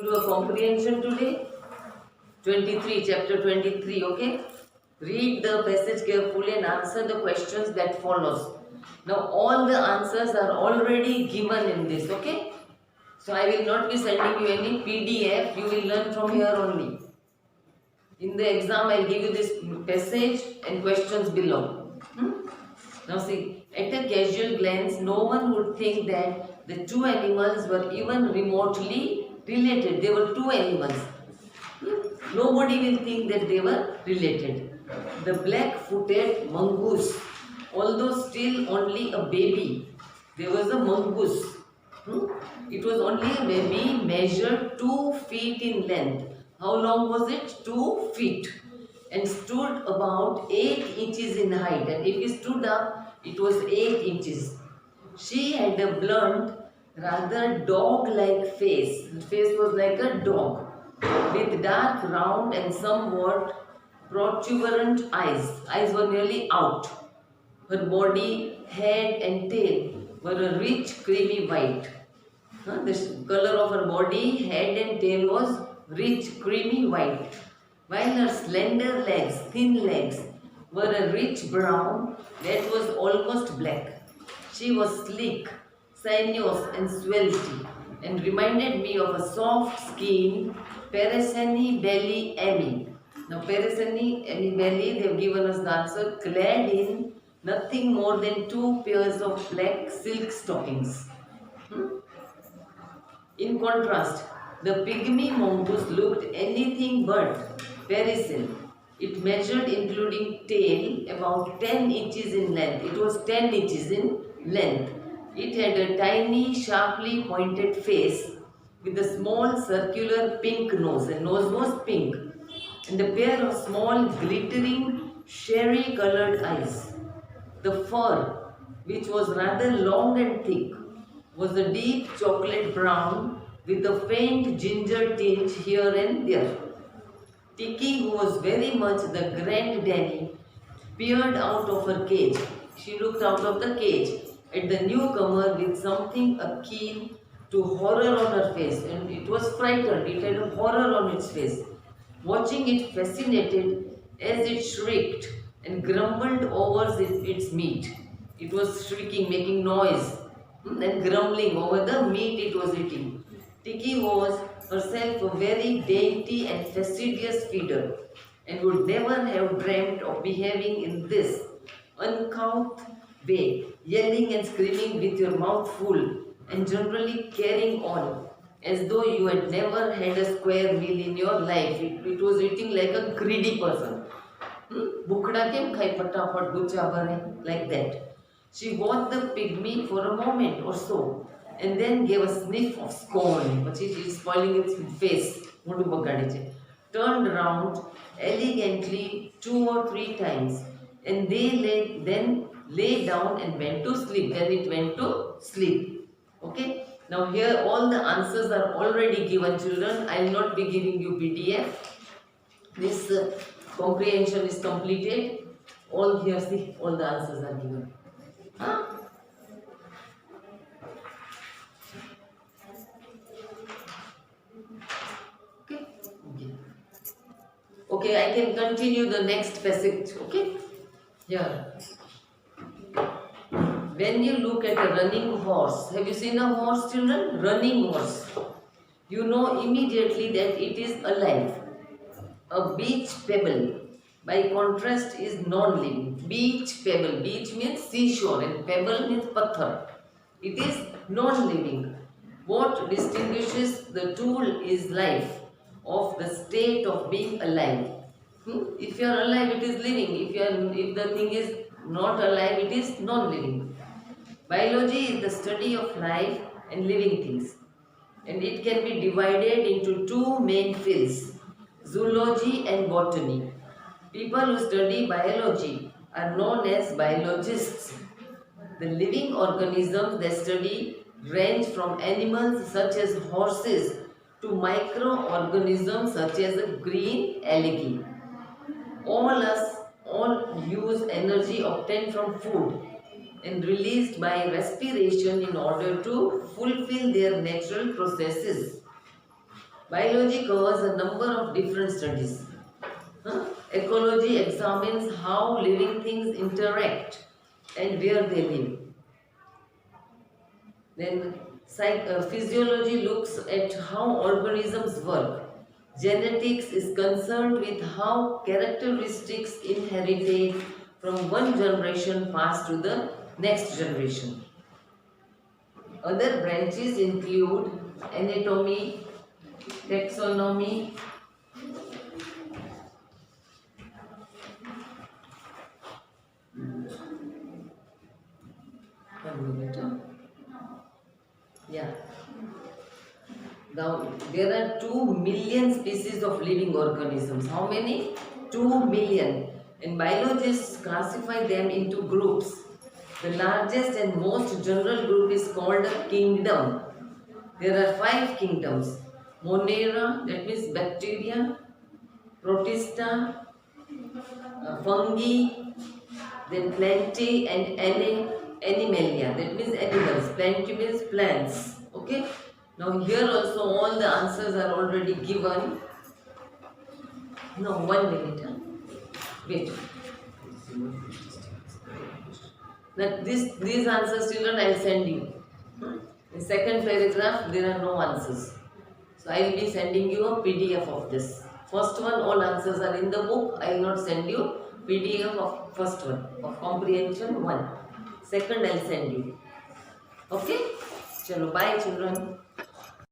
do a comprehension today. 23, chapter 23, okay? Read the passage carefully and answer the questions that follows. Now all the answers are already given in this, okay? So I will not be sending you any PDF, you will learn from here only. In the exam I will give you this passage and questions below. Now see, at a casual glance, no one would think that the two animals were even remotely related. They were two animals. Nobody will think that they were related. The black-footed mongoose, although still only a baby, there was a mongoose. It was only a baby, measured 2 feet in length. How long was it? 2 feet. And stood about 8 inches in height. And if he stood up, it was 8 inches. She had a blunt, rather dog-like face. The face was like a dog, with dark, round and somewhat protuberant eyes. Eyes were nearly out. Her body, head and tail were a rich creamy white. The color of her body, head and tail was rich creamy white, while her slender legs, thin legs, were a rich brown that was almost black. She was sleek, sinuous and svelte, and reminded me of a soft-skinned Parasani belly Emmy. Now Parasani Emmy belly, they have given us the answer, clad in nothing more than 2 pairs of black silk stockings. In contrast, the pygmy mongoose looked anything but parasol. It measured, including tail, about 10 inches in length. It was 10 inches in length. It had a tiny, sharply pointed face with a small circular pink nose. The nose was pink. And a pair of small, glittering, sherry-colored eyes. The fur, which was rather long and thick, was a deep chocolate brown with a faint ginger tinge here and there. Tiki, who was very much the grand Danny, peered out of her cage. She looked out of the cage at the newcomer with something akin to horror on her face, and it was frightened. It had a horror on its face. Watching it fascinated as it shrieked and grumbled over its meat. It was shrieking, making noise, and grumbling over the meat it was eating. Tiki was herself a very dainty and fastidious feeder, and would never have dreamt of behaving in this uncouth way, yelling and screaming with your mouth full, and generally carrying on as though you had never had a square meal in your life. It was eating like a greedy person. Bukda kem khai fatafat gucha bhare, like that. She watched the pygmy for a moment or so, and then gave a sniff of scorn. But she is spoiling its face. Turned round elegantly 2 or 3 times, and then lay down and went to sleep. Then it went to sleep. Okay. Now here all the answers are already given, children. I will not be giving you PDF. This comprehension is completed. All here, see, all the answers are given. Huh? Okay, I can continue the next passage. Okay, here. When you look at a running horse, have you seen a horse, children? Running horse. You know immediately that it is alive. A beach pebble, by contrast, is non-living. Beach pebble. Beach means seashore and pebble means pathar. It is non-living. What distinguishes the tool is life, of the state of being alive. If you are alive, it is living. If the thing is not alive, it is non-living. Biology is the study of life and living things, and it can be divided into 2 main fields, zoology and botany. People who study biology are known as biologists. The living organisms they study range from animals such as horses to microorganisms such as a green algae. All use energy obtained from food and released by respiration in order to fulfill their natural processes. Biology covers a number of different studies. Ecology examines how living things interact and where they live. Then physiology looks at how organisms work. Genetics is concerned with how characteristics inherited from one generation pass to the next generation. Other branches include anatomy, taxonomy, yeah. Now, there are 2 million species of living organisms. How many? 2 million. And biologists classify them into groups. The largest and most general group is called a kingdom. There are 5 kingdoms. Monera, that means bacteria, protista, fungi, then plantae and animalia, that means animals. Plantae means plants. Okay. Now here also all the answers are already given. No, 1 minute. Wait. Now these answers, children, I will send you. In second paragraph, there are no answers. So I will be sending you a PDF of this. First one, all answers are in the book. I will not send you PDF of first one, of comprehension 1. Second, I will send you. Okay? Chalo, bye children.